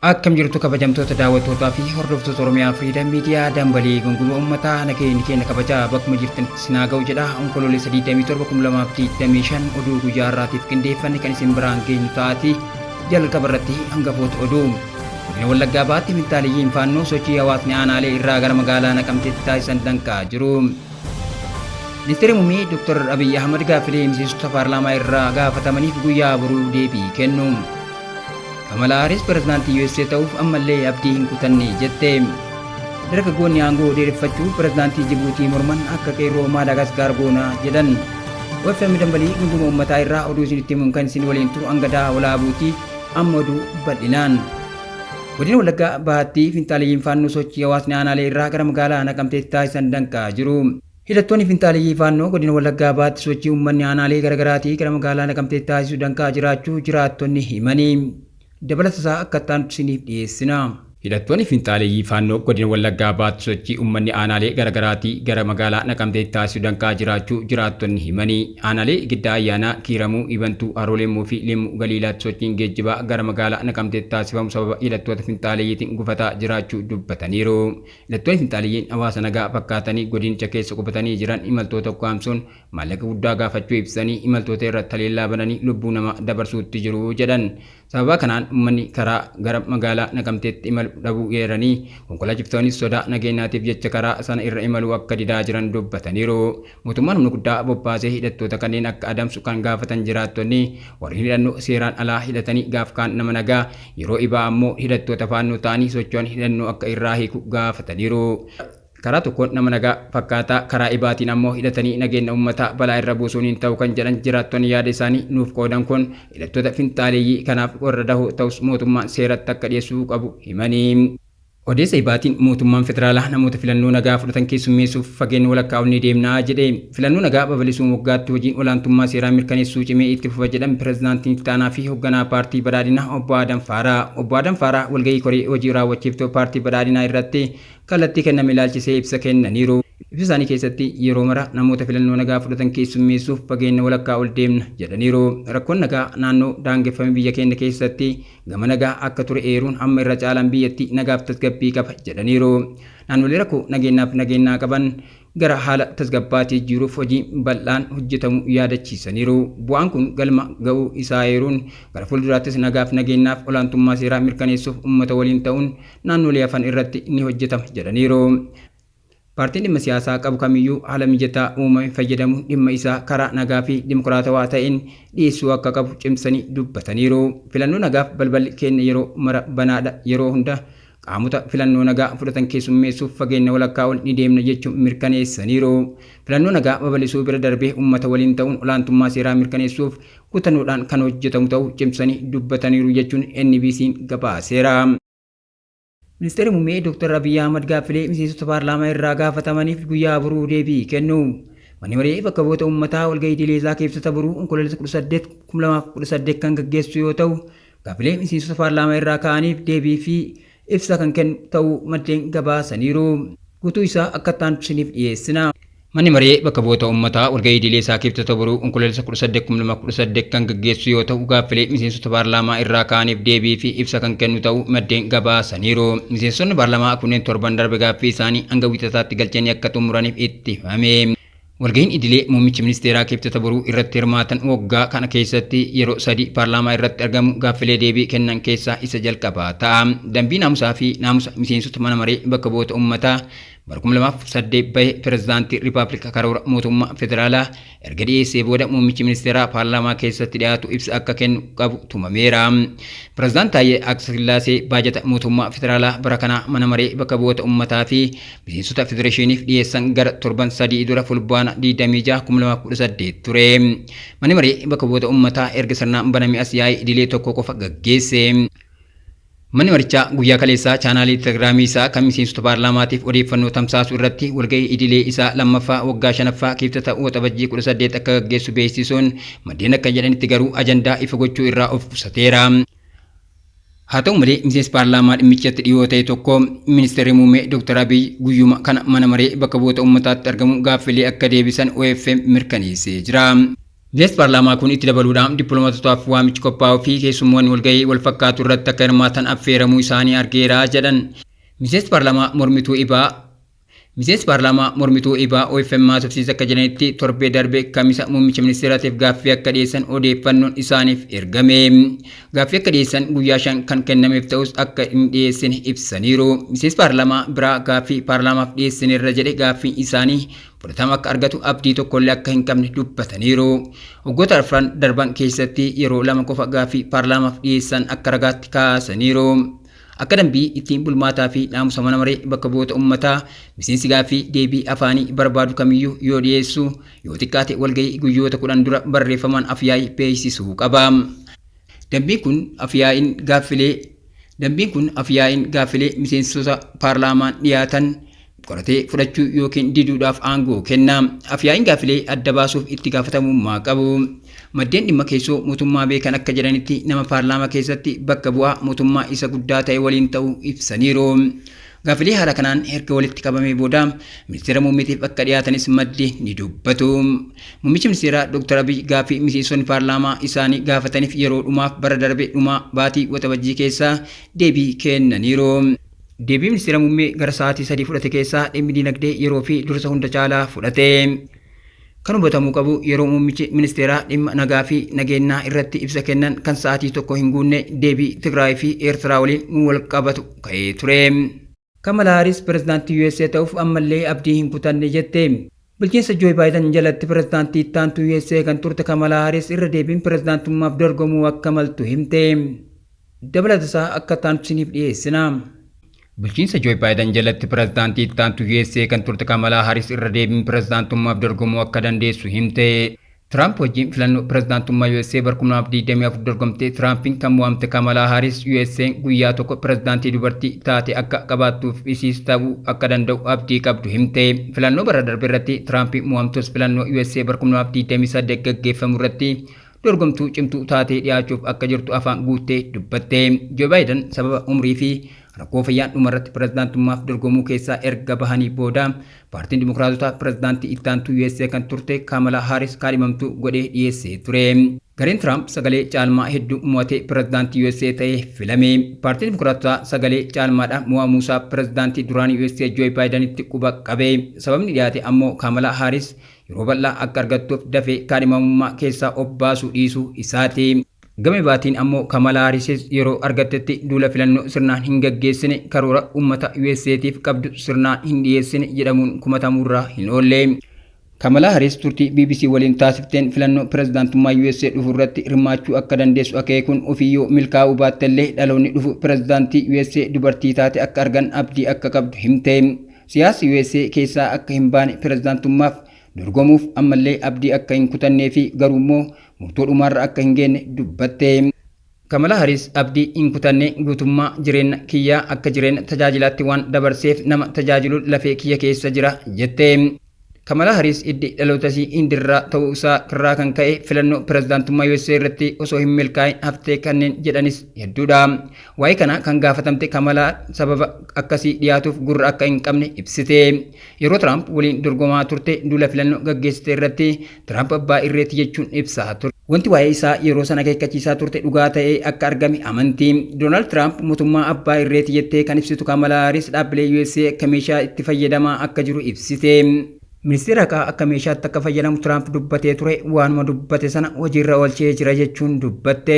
Akkam jirtu kabajamtoota daawwattootaa fi hordoftoota Oromiyaa Freedom Media dambalii gungummaa uummataa nageenya keenya kabajaa bakkuma jirtan sinaa ga'u jedha onkoloolessa 27/2025 oduu guyyaa har'aatiif qindeeffanne kan isin biraan geenyu ta'ati jalqaba irratti hangafoota oduu. Godina Wallaggaa Baatti Finxaaliyyiin faannoo sochii hawaasni aanaalee irraa gara magaalaa Naqamteetti taasisan danqaa jiru. Ministeerri Muummee Dr. Abiy Ahmad gaaffilee miseensota paarlaamaa irraa gaafatamaniif guyyaa boruu deebii kennu. Kamala Harris pirezidaantii USA ta'uuf ammallee abdii hin kutanne jette. Dargaggoonni aangoo dheereffachuu pirezidaantii Jibuutii morman akka qeerroo Maadaagaskar goonaa jedhan. OFM dambalii gungummaa uummataa irraa oduu isinitti himuun kan isin waliin turu Angadaa Walaabuutii amma oduu bal'inaan. Godina Wallaggaa Baatti Finxaaliyyiin faannoo sochii hawaasni aanaalee irraa gara magaalaa Naqamteetti taasisan danqaa jiru. Hidhattoonni Finxaaliyyii faannoo godina Wallaggaa Baatti sochii uummanni aanaalee garaagaraatii gara magaalaa Naqamteetti taasisuu danqaa jiraachuu jiraattonni himanii. Dabalatasaa akka ta'an isiniif dhiyeessina. Hidhattoonni Finxaaliyyii faannoo godina Wallaggaa Baatti sochii uummanni aanaalee garaagaraatii gara magaalaa Naqamteetti taasisuu danqaa jiraachuu jiraattonni himanii. Aanaalee giddaa ayyaanaa Kiiramuu, Ibantuu, Harooleemmoo fi Limuu Galiilaatti sochiin geejjibaa gara magaalaa Naqamteetti taasifamu sababa hidhattoota Finxaaliyyiitiin gufataa jiraachuu dubbataniiru. Hidhattoonni Finxaaliyyiin hawaasa nagaa fakkaatanii godinicha keessa qubatanii jiran imaltoota ukkaamsuun maallaqa guddaa gaafachuu ibsanii imaltoota irratti haleellaa bananii lubbuu namaa dabarsuutti jiru jedhan. Sababa kanaan uummanni karaa gara magaalaa Naqamteetti imalu dhabuu eeranii konkolaachiftoonnis sodaa nageenyaatiif jecha karaa sana irra imaluu akka didaa jiran dubbataniiru. Mootummaan humna guddaa bobbaasee hidhattoota kanneen akka adamsu kan gaafatan jiraattonni warri hidhannoo seeraan alaa hidhatanii gaafkaan nama nagaa yeroo ibaa ammoo hidhattoota faannoo ta'anii socho'an hidhannoo akka irraa hiiku gaafataniiru. Karaa tokkoon nama nagaa fakkaataa karaa ibaatiin ammoo hidhatanii nageenya uummataa balaa irra buusuun hin ta'u kan jedhan jiraattonni yaada isaanii nuuf qoodan kun hidhattoota Finxaaliyyii kanaaf warra dahoo ta'us mootummaan seeratti akka dhiyeessuu qabu himanii. Odeessa ibaatiin mootummaan federaalaa namoota filannoo nagaa fudhatan keessummeessuuf fageenya walakkaa ol ni deemnaa jedhe. Filannoo nagaa babal'isuun waggaatti hojiin olaantummaa seeraa mirkaneessuu cimee itti fufa jedhan pirezidaantiin itti aanaa fi hoogganaa paartii badhaadhinaa obbo Adam Faaraa. Obbo Adam Faaraa walgahii koree hojii raawwachiiftuu paartii badhaadhinaa irratti kallattii kenname ilaalchisee ibsa kennaniiru. Ibsa isaanii keessatti yeroo mara namoota filannoo nagaa fudhatan keessummeessuuf fageenya walakkaa ol deemna jedhaniiru. Rakkoon nagaa naannoo daangeffame biyya keenya keessatti gama nagaa akka ture eeruun amma irra caalaan biyyatti nagaaf tasgabbii qaba jedhaniiru. Naannolee rakkoo nageenyaa qaban gara haala tasgabbaatii jiruuf hojii bal'aan hojjetamu yaadachiisaniiru. Bu'aan kun galma ga'uu isaa eeruun gara fuulduraattis nagaaf nageenyaaf olaantummaa seeraa mirkaneessuuf uummata waliin ta'uun naannolee hafan irratti ni hojjetama jedhaniiru. Paartiin dhimma siyaasaa qabu kamiyyuu haala mijataa uumame fayyadamuun dhimma isaa karaa nagaa fi dimokiraatawaa ta'een dhiyeessuu akka qabu cimsanii dubbataniiru. Filannoo nagaaf balballi keenya yeroo mara banaadha yeroo hunda qaamota filannoo nagaa fudhatan keessummeessuuf fageenya walakkaa ol ni deemna jechuun mirkaneessaniiru. Filannoo nagaa babal'isuu bira darbee uummata waliin ta'uun olaantummaa seeraa mirkaneessuuf kutannoodhaan kan hojjetamu ta'uu cimsanii dubbataniiru jechuun NBC'n gabaaseera. Ministeerri Muummee Dr. Abiy Ahmad gaaffilee miseensota paarlaamaa irraa gaafatamaniif guyyaa boruu deebii kennu. Manni maree bakka bu'oota uummataa walgahii idilee isaa keessatti boruu onkoloolessa 18/2018 kan gaggeessu yoo ta'u, gaaffilee miseensota paarlaamaa irraa ka'aniif deebii fi ibsa kan kennu ta'uu maddeen gabaasaniiru. Guutuu isaa akka ta'an isiniif dhiyeessina. Manni maree bakka bu'oota uummataa walgahii idilee isaa keessatti boruu onkoloolessa 18/2018 kan gaggeessu yoo ta'u, gaaffilee miseensota paarlaamaa irraa ka'aniif deebii fi ibsa kan kennu ta'uu maddeen gabaasaniiru. Miseensonni paarlaamaa kunneen torban darbe gaaffii isaanii hanga wiixataatti galchanii akka xumuraniif itti himame. Walgahiin idilee muummichi ministeeraa keessatti boruu irratti hirmaatan waggaa kana keessatti yeroo 3 paarlaamaa irratti argamu gaaffilee deebii kennan keessaa isa jalqabaa ta'a. Dambii naamusaa fi naamusa miseensota mana maree bakka bu'oota uummataa bara 2008 bahe pirezidaantii Rippaabilika Karoora mootummaa federaalaa erga dhiyeessee booda muummichi ministeeraa paarlaamaa keessatti dhiyaatu ibsa akka kennu qabu tumameera. Pirezidaant Taayyee Atsqasillaasee baajata mootummaa federaalaa bara kanaa mana maree bakka bu'oota uummataa fi miseensota federeeshiniif dhiyeessan gara torban 3 dura fulbaana 26/2018 ture. Manni maree bakka bu'oota uummataa erga sirnaan baname as yaa'ii idilee tokko qofa gaggeesse. Manni marichaa guyyaa kaleessaa chaanaalii Telegiraamii isaa kan miseensota paarlaamaatiif odeeffannoo tamsaasuu irratti walgahii idilee isaa lammaffaa waggaa 5ffaa keessatti waxabajjii 18 akka gaggeessu beeksisuun maddeen akka jedhanitti garuu ajandaa ifa gochuu irraa of qusateera. Haa ta'u malee miseensi paarlaamaa dhimmichatti dhiyoo ta'e tokko ministeerri muummee Dr. Abiy guyyuma kana mana maree bakka bu'oota uummataatti argamu gaaffilee akka deebisan OFM mirkaneessee jira. Miseensi paarlaamaa kun itti dabaluudhaan dippiloomaatotaaf waamichi qophaa'uu fi keessummoonni walgahii wal fakkaatu irratti akka hirmaatan affeeramuu isaanii argeera jedhan. Miseensi paarlaamaa mormituu ibaa OFM haasofsiisa akka jedhanitti torbee darbe kamisa muummicha ministeeraatiif gaaffii akka dhiyeessan odeeffannoon isaaniif ergame. Gaaffii akka dhiyeessan guyyaa 5 kan kennameef ta'us akka hin dhiyeessine ibsaniiru. Miseensi paarlaamaa biraa gaaffii paarlaamaaf dhiyeessineerra jedhe gaaffiin isaanii fudhatama akka argatu abdii tokkollee akka hin qabne dubbataniiru. Waggoota arfan darban keessatti yeroo 2 qofa gaaffii paarlaamaaf dhiyeessan akka ragaatti kaasaniiru. Akka dambii ittiin bulmaataa fi naamusa mana maree bakka bu'oota uummataa miseensi gaaffii deebii afaanii barbaadu kamiyyuu yoo dhiyeessu yoo xiqqaate walgahii guyyoota 10 dura barreeffamaan afyaa'ii beeksisuu qaba. Dambiin kun afyaa'iin gaaffilee miseensota paarlaamaan dhiyaatan qoratee fudhachuu yookiin diduudhaaf aangoo kenna. Afyaa'iin gaaffilee adda baasuuf itti gaafatamummaa qabu. Maddeen dhimma keessoo mootummaa beekan akka jedhanitti nama paarlaamaa keessatti bakka bu'aa mootummaa isa guddaa ta'e waliin ta'uu ibsaniiru. Gaaffilee haala kanaan erga walitti qabamee booda ministeera muummeetiif akka dhiyaatanis maddi ni dubbatu. Muummichi ministeeraa Dr. Abiy gaaffii miseensonni paarlaamaa isaanii gaafataniif yeroo dhumaaf bara darbe dhumaa baatii waxabajjii keessaa deebii kennaniiru. Deebii ministeera muummee gara sa'aatii 3 fudhate keessaa dhimmi dinagdee yeroo fi dursa hunda caalaa fudhate. Kan hubatamuu qabu yeroo muummichi ministeeraa dhimma nagaa fi nageenyaa irratti ibsa kennan kan sa'aatii tokko hin guunne deebii Tigraay fi Eertiraa waliin wal qabatu ka'ee ture. Kamala Harris pirezidaantii USA ta'uuf ammallee abdii hin kutanne jette. Bulchiinsa Joo Baayiden jalatti pirezidaantii ittaantuu USA kan turte Kamala Harris irra deebiin pirezidaantummaaf dorgomuu akka maltu himte. Dabalatasaa akka taanusiniif dhiyeessina. Bulchiinsa Joo Baayiden jalatti pirezidaantii ittaantuu USA kan turte Kamala Harris irra deebiin pirezidaantummaaf dorgomuu akka dandeessu himte. Trump wajjin filannoo pirezidaantummaa USA bara 2024 dorgomte. Trumpiin kan mo'amte Kamala Harris USA guyyaa tokko pirezidaantii dubartii taate akka qabaattuuf isiis ta'uu akka danda'u abdii qabdu himte. Filannoo bara darbe irratti Trump mo'amtus filannoo USA bara 2028 gaggeeffamu irratti dorgomtuu cimtuu taatee dhiyaachuuf akka jirtu afaan guuttee dubbatte. Joo Baayiden sababa umrii fi rakkoo fayyaa dhumarratti pirezidaantummaaf dorgomuu keessaa erga bahanii booda paartiin dimokiraatotaa pirezidaantii ittaantuu USA kan turte Kamala Harris kaadhimamtuu godhee dhiyeessee ture. Gareen Trump sagalee caalmaa hedduu mo'atee pirezidaantii USA ta'ee filame. Paartiin dimokiraatotaa sagalee caalmaadhaan mo'amuusaa pirezidaantii duraanii USA Joo Baayidenitti quba qabe. Sababni dhiyaate ammoo Kamala Harris yeroo bal'aa akka argattuuf dafee kaadhimamummaa keessaa of baasuu dhiisuu isaati. Gama baatiin ammoo Kamala Harris yeroo argattetti duula filannoo sirnaan hin gaggeessine karoora uummata USAtiif qabdu sirnaan hin dhiyeessine jedhamuun kumatamuurraa hin oolle. Kamala Harris turtii BBC waliin taasifteen filannoo pirezidaantummaa USA dhufu irratti hirmaachuu akka dandeessu akeekuun ofiyyoo milkaa'uu baattellee dhaloonni dhufu pirezidaantii USA dubartii taate akka argan abdii akka qabdu himte. Siyaasa USA keessaa akka hin baane pirezidaantummaaf dorgomuuf ammallee abdii akka hin kutannee fi garuummoo murtoo dhumaarra akka hin geenne dubbatte. Kamala Harris abdii hin kutanne guutummaa jireenya kiyyaa akka jireenya tajaajilaatti waan dabarseef nama tajaajilu lafee kiyya keessa jira jette. Kamala Harris iddi dhalootasii indirraa ta'uu isaa irraa kan ka'e filannoo pirezidaantummaa USA irratti osoo hin milkaa'in haftee kanneen jedhanis hedduudha. Waa'ee kana kan gaafatamte Kamala sababa akkasii dhiyaatuuf gurra akka hin qabne ibsite. Yeroo Trump waliin dorgomaa turte duula filannoo gaggeessite irratti Trump abbaa irreeti jechuun ibsaa ture. Wanti waa'ee isaa yeroo sana akeekkachiisaa turte dhugaa ta'ee akka argame amanti. Donald Trump mootummaa abbaa irreeti jettee kan ibsitu Kamala Harris dhaabbilee USA akka meeshaa itti fayyadamaa akka jiru ibsite. Ministeera haqaa akka meeshaatti akka fayyadamu Trump dubbatee ture waanuma dubbate sana hojiirra oolchee jira jechuun dubbatte.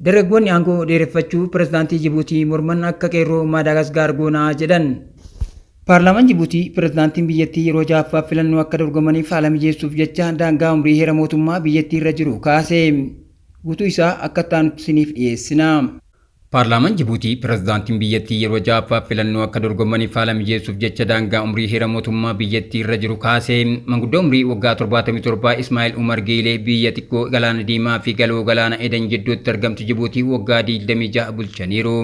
Dargaggoonni aangoo dheereffachuu pirezidaantii Jibuutii morman akka qeerroo Maadaagaskar goonaa jedhan. Paarlaamaan Jibuutii pirezidaantiin biyyattii yeroo ja'affaaf filannoo akka dorgomaniif haala mijeessuuf jecha daangaa umrii heera mootummaa biyyattii irra jiru kaase. Guutuu isaa akka taanusiniif dhiyeessina. Paarlaamaan Jibuutii pirezidaantiin biyyattii yeroo ja'affaaf filannoo akka dorgomaniif haala mijeessuuf jecha daangaa umrii heera mootummaa biyyattii irra jiru kaase. Manguddoo umrii waggaa 77 Ismaa'eel Umar Geelee biyya xiqqoo galaana diimaa fi galoo galaana Eden jidduutti argamtu Jibuutii waggaa 26 bulchaniiru.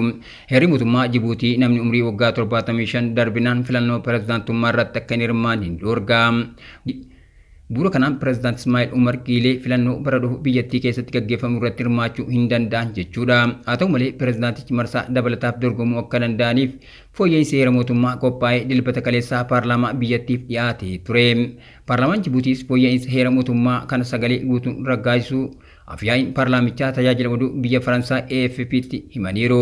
Heerri mootummaa Jibuutii namni umrii waggaa 75 darbinaan filannoo pirezidaantummaa irratti akka hin hirmaanne hin dhoorga. Bu'uura kanaan pireezidaanti Ismaa'eel Umar Giilee filannoo bara dhufu biyyattii keessatti gaggeeffamu irratti hirmaachuu hin danda'an jechuudha. Haa ta'u malee pireezidaantichi marsaa dabalataaf dorgomuu akka danda'aniif fooyya'insi seera mootummaa qophaa'ee dilbata kaleessaa paarlaamaa biyyattiif dhiyaate ture. Paarlaamaan Jibuutiis fooyya'insa seera mootummaa kana sagalee guutuun raggaasisuu afyaa'iin paarlaamichaa tajaajila oduu biyya Faransaa AFP'tti himaniiru.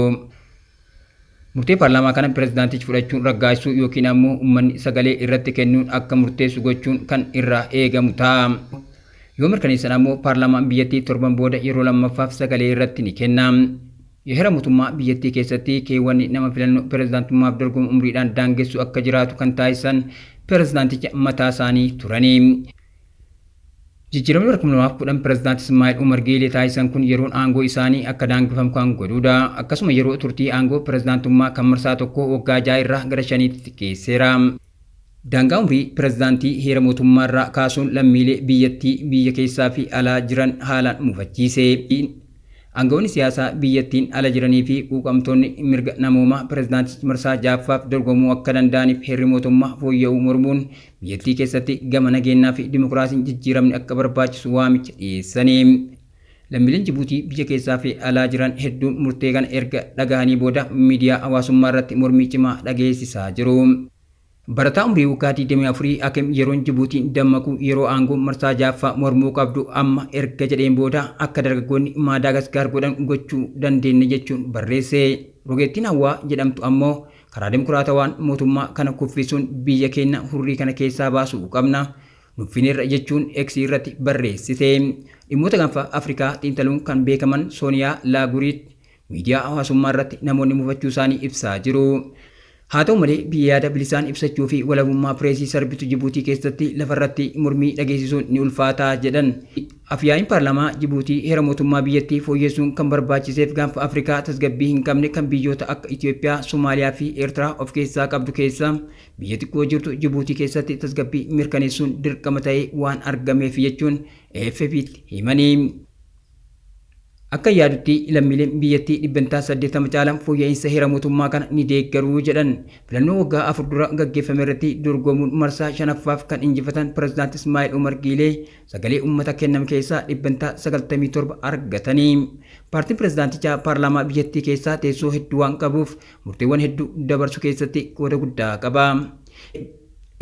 Murtee paarlaamaa kana pireezidaantichi fudhachuun raggaasisuu yookiin ammoo uummanni sagalee irratti kennuun akka murteessu gochuun kan irraa eegamu ta'a. Yoo mirkaneessan ammoo paarlaamaan biyyattii torban booda yeroo lammaffaaf sagalee irratti ni kenna. Heera mootummaa biyyattii keessatti keewwanni nama filannoo pireezidaantummaaf dorgomu umriidhaan daangessu akka jiraatu kan taasisan pireezidaanticha mataa isaanii turani. Jijjiiramni 2010 pireezidaanti Ismaa'eel Umar Giilee taasisan kun yeroon aangoo isaanii akka daangifamu kan godhudha. Akkasuma yeroo turtii aangoo pireezidaantummaa kan marsaa tokko waggaa 6 irraa gara 5tti xiqqeesseera. Daangaa umrii pireezidaantii heera mootummaa irraa kaasuun lammiilee biyyattii biyya keessaa fi alaa jiran haalaan mufachiise. Aangawoonni siyaasaa biyyattiin ala jiranii fi quuqamtoonni mirga namoomaa pireezidaantichi marsaa 6ffaaf dorgomuu akka danda'aniif heerri mootummaa fooyya'uu mormuun biyyattii keessatti gama nageenyaa fi dimokiraasiin jijjiiramni akka barbaachisu waamicha dhiyeessanii. Lammiileen Jibuutii biyya keessaa fi alaa jiran hedduun murtee kana erga dhagahanii booda miidiyaa hawaasummaa irratti mormii cimaa dhageessisaa jiru. Barataa umrii waggaa 24 Hakim yeroon Jibuutiin dammaqu yeroo aangoo marsaa 6ffaa mormuu qabdu amma erga jedheen booda akka dargaggoonni Maadaagaskar godhan gochuu dandeenya jechuun barreesse. Rogeettiin Hawwaa jedhamtu ammoo karaa dimokiraatawaan mootummaa kana kuffisuun biyya keenya hurrii kana keessaa baasuu qabna nuffineerra jechuun X irratti barreessite. Dhimmoota gaanfa Afrikaa xiinxaluun kan beekaman Sooniyaa Laaguriit miidiyaa hawaasummaa irratti namoonni mufachuu isaanii ibsaa jiru. Haa ta'u malee biyya yaada bilisaan ibsachuu fi walabummaa pireesii sarbitu Jibuutii keessatti lafarratti mormii dhageessisuun ni ulfaataa jedhan. Afyaa'iin paarlaamaa Jibuutii heera mootummaa biyyattii fooyyessuun kan barbaachiseef gaanfa Afrikaa tasgabbii hin qabne kan biyyoota akka Itoophiyaa, Somaaliyaa fi Eertiraa of keessaa qabdu keessa biyya xiqqoo jirtu Jibuutii keessatti tasgabbii mirkaneessuun dirqama ta'ee waan argameef jechuun AFP'tti himanii. Akka yaadutti lammiileen biyyattii 80 caalan fooyya'insa heera mootummaa kana ni deeggaruu jedhan. Filannoo waggaa 4 dura gaggeeffame irratti dorgomuun marsaa 5ffaaf kan injifatan pireezidaanti Ismaa'eel Umar Giilee sagalee uummata kenname keessaa 97 argatanii. Paartiin pireezidaantichaa paarlaamaa biyyattii keessaa teessoo hedduu waan qabuuf murteewwan hedduu dabarsuu keessatti qooda guddaa qaba.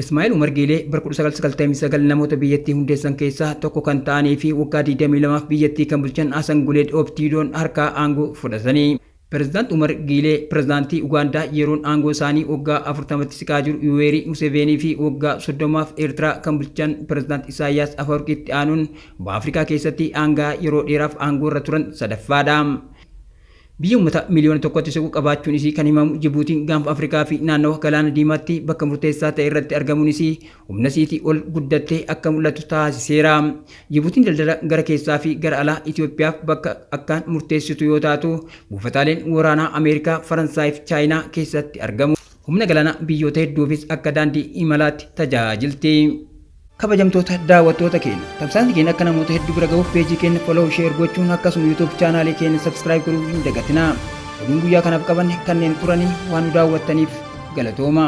Ismaa'eel Umar Giilee bara 1999 namoota biyyattii hundeessan keessaa tokko kan ta'anii fi waggaa 22 biyyattii kan bulchan Hassan Guleed Optiidoon harkaa aangoo fudhatanii. Pireezidaanti Umar Giilee pireezidaantii Ugaandaa yeroon aangoo isaanii waggaa 40tti siqaa jiru Yuweerii Museveenii fi waggaa 30f Eertiraa kan bulchan pireezidaanti Isaayyaas Afwerqiitti aanuun baha Afrikaa keessatti aangaa yeroo dheeraaf aangoo irra turan sadaffaadha. Biyya uummata miliyoona tokkotti siqu qabaachuun isii kan himamu Jibuutiin gaanfa Afrikaa fi naannawa galaana diimaatti bakka murteessaa ta'e irratti argamuun isii humna isiitii ol guddattee akka mul'atu taasiseera. Jibuutiin daldala gara keessaa fi gara alaa Itoophiyaaf bakka akkaan murteessitu yoo taatu buufataaleen waraanaa Ameerikaa, Faransaay fi Chaayinaa keessatti argamu. Humna galaanaa biyyoota hedduufis akka daandii imalaatti tajaajilti. Kabajamtoota daawwattoota keenya tamsaasni keenya akka namoota hedduu bira gahuuf peejii keenya follow share gochuun akkasuma YouTube chaanaalii keenya subscribe godhuu hin dagatinaa. Oduun guyyaa kanaaf qabanne kanneen turanii waan nu daawwattaniif galatooma.